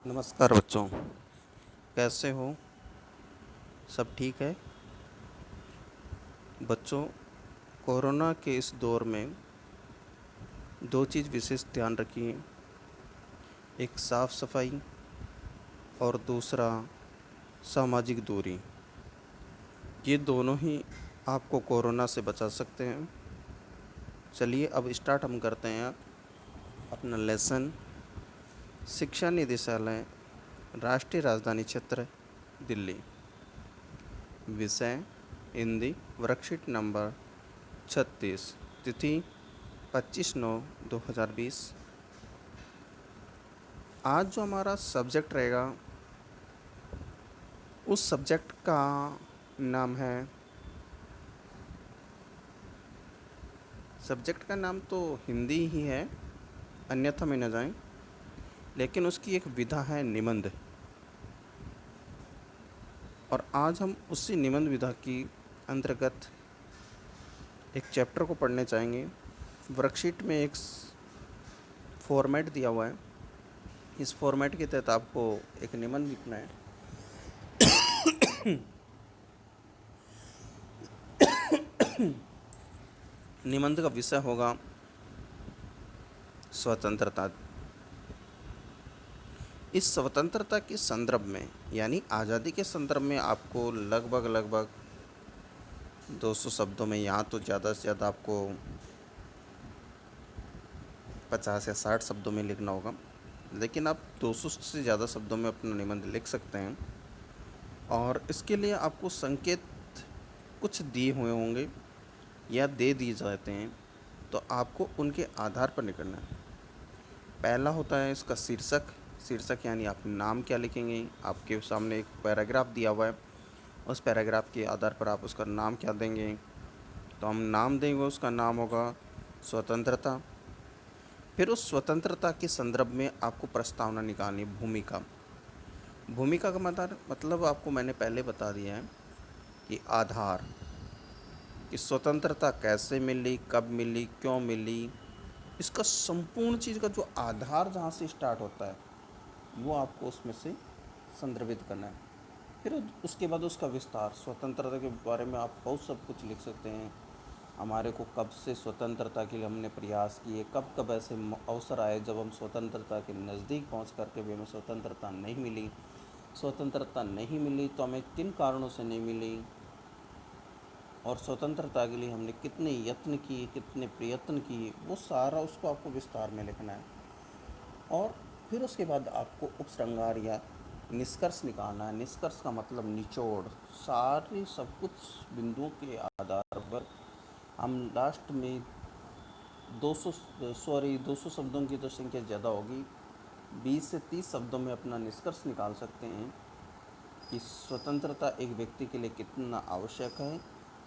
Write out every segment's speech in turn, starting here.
नमस्कार बच्चों, कैसे हो? सब ठीक है? बच्चों, कोरोना के इस दौर में दो चीज़ विशेष ध्यान रखिए। एक साफ़ सफाई और दूसरा सामाजिक दूरी। ये दोनों ही आपको कोरोना से बचा सकते हैं। चलिए अब स्टार्ट हम करते हैं अपना लेसन। शिक्षा निदेशालय, राष्ट्रीय राजधानी क्षेत्र, दिल्ली। विषय हिंदी, वर्कशीट नंबर 36, तिथि 25/9/2020। आज जो हमारा सब्जेक्ट रहेगा उस सब्जेक्ट का नाम है, सब्जेक्ट का नाम तो हिंदी ही है, अन्यथा में न जाएं, लेकिन उसकी एक विधा है निबंध। और आज हम उसी निबंध विधा की अंतर्गत एक चैप्टर को पढ़ने चाहेंगे। वर्कशीट में एक फॉर्मेट दिया हुआ है। इस फॉर्मेट के तहत आपको एक निबंध लिखना है। निबंध का विषय होगा स्वतंत्रता। इस स्वतंत्रता के संदर्भ में यानी आज़ादी के संदर्भ में आपको लगभग 200 शब्दों में, यहाँ तो ज़्यादा से ज़्यादा आपको 50 या 60 शब्दों में लिखना होगा, लेकिन आप 200 से ज़्यादा शब्दों में अपना निबंध लिख सकते हैं। और इसके लिए आपको संकेत कुछ दिए हुए होंगे या दे दिए जाते हैं, तो आपको उनके आधार पर निकलना है। पहला होता है इसका शीर्षक। शीर्षक यानी आप नाम क्या लिखेंगे। आपके सामने एक पैराग्राफ दिया हुआ है, उस पैराग्राफ के आधार पर आप उसका नाम क्या देंगे। तो हम नाम देंगे, उसका नाम होगा स्वतंत्रता। फिर उस स्वतंत्रता के संदर्भ में आपको प्रस्तावना निकालनी। भूमिका। भूमिका का मतलब आपको मैंने पहले बता दिया है कि आधार, कि स्वतंत्रता कैसे मिली, कब मिली, क्यों मिली, इसका संपूर्ण चीज़ का जो आधार जहाँ से स्टार्ट होता है वो आपको उसमें से संदर्भित करना है। फिर उसके बाद उसका विस्तार। स्वतंत्रता के बारे में आप बहुत सब कुछ लिख सकते हैं। हमारे को कब से स्वतंत्रता के लिए हमने प्रयास किए, कब कब ऐसे अवसर आए जब हम स्वतंत्रता के नज़दीक पहुंच करके भी हमें स्वतंत्रता नहीं मिली। स्वतंत्रता नहीं मिली तो हमें किन कारणों से नहीं मिली, और स्वतंत्रता के लिए हमने कितने यत्न किए, कितने प्रयत्न किए, वो सारा उसको आपको विस्तार में लिखना है। और फिर उसके बाद आपको उपसंहार या निष्कर्ष निकालना है। निष्कर्ष का मतलब निचोड़। सारे सब कुछ बिंदुओं के आधार पर हम लास्ट में 200 शब्दों की तो संख्या ज़्यादा होगी, 20 से 30 शब्दों में अपना निष्कर्ष निकाल सकते हैं कि स्वतंत्रता एक व्यक्ति के लिए कितना आवश्यक है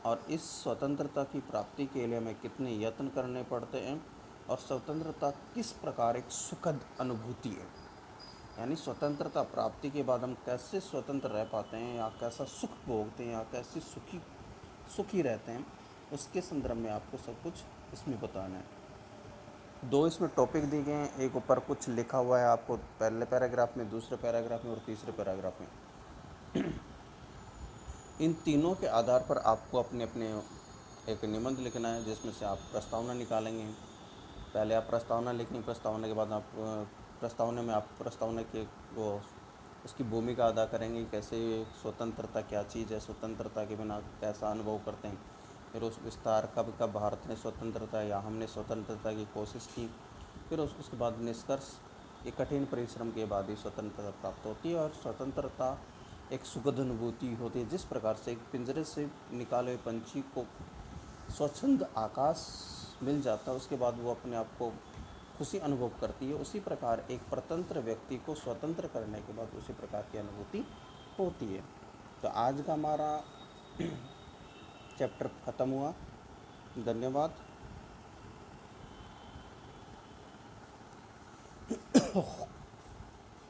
और इस स्वतंत्रता की प्राप्ति के लिए हमें कितने यत्न करने पड़ते हैं, और स्वतंत्रता किस प्रकार एक सुखद अनुभूति है। यानी स्वतंत्रता प्राप्ति के बाद हम कैसे स्वतंत्र रह पाते हैं, या कैसा सुख भोगते हैं, या कैसे सुखी रहते हैं, उसके संदर्भ में आपको सब कुछ इसमें बताना है। दो इसमें टॉपिक दिए गए हैं, एक ऊपर कुछ लिखा हुआ है आपको पहले पैराग्राफ में, दूसरे पैराग्राफ में और तीसरे पैराग्राफ में। इन तीनों के आधार पर आपको अपने अपने एक निबंध लिखना है, जिसमें से आप प्रस्तावना निकालेंगे। पहले आप प्रस्तावना लिखेंगे, प्रस्तावना के बाद आप प्रस्तावना में आप प्रस्तावना के वो उसकी भूमिका अदा करेंगे, कैसे स्वतंत्रता क्या चीज़ है, स्वतंत्रता के बिना कैसा अनुभव करते हैं। फिर उस विस्तार, कब कब भारत ने स्वतंत्रता या हमने स्वतंत्रता की कोशिश की। फिर उसके बाद निष्कर्ष, ये कठिन परिश्रम के बाद ही स्वतंत्रता प्राप्त होती है। और स्वतंत्रता एक सुखद अनुभूति होती है। जिस प्रकार से एक पिंजरे से निकाले हुए पंछी को स्वच्छंद आकाश मिल जाता है, उसके बाद वो अपने आप को खुशी अनुभव करती है, उसी प्रकार एक परतंत्र व्यक्ति को स्वतंत्र करने के बाद उसी प्रकार की अनुभूति होती है। तो आज का हमारा चैप्टर ख़त्म हुआ। धन्यवाद।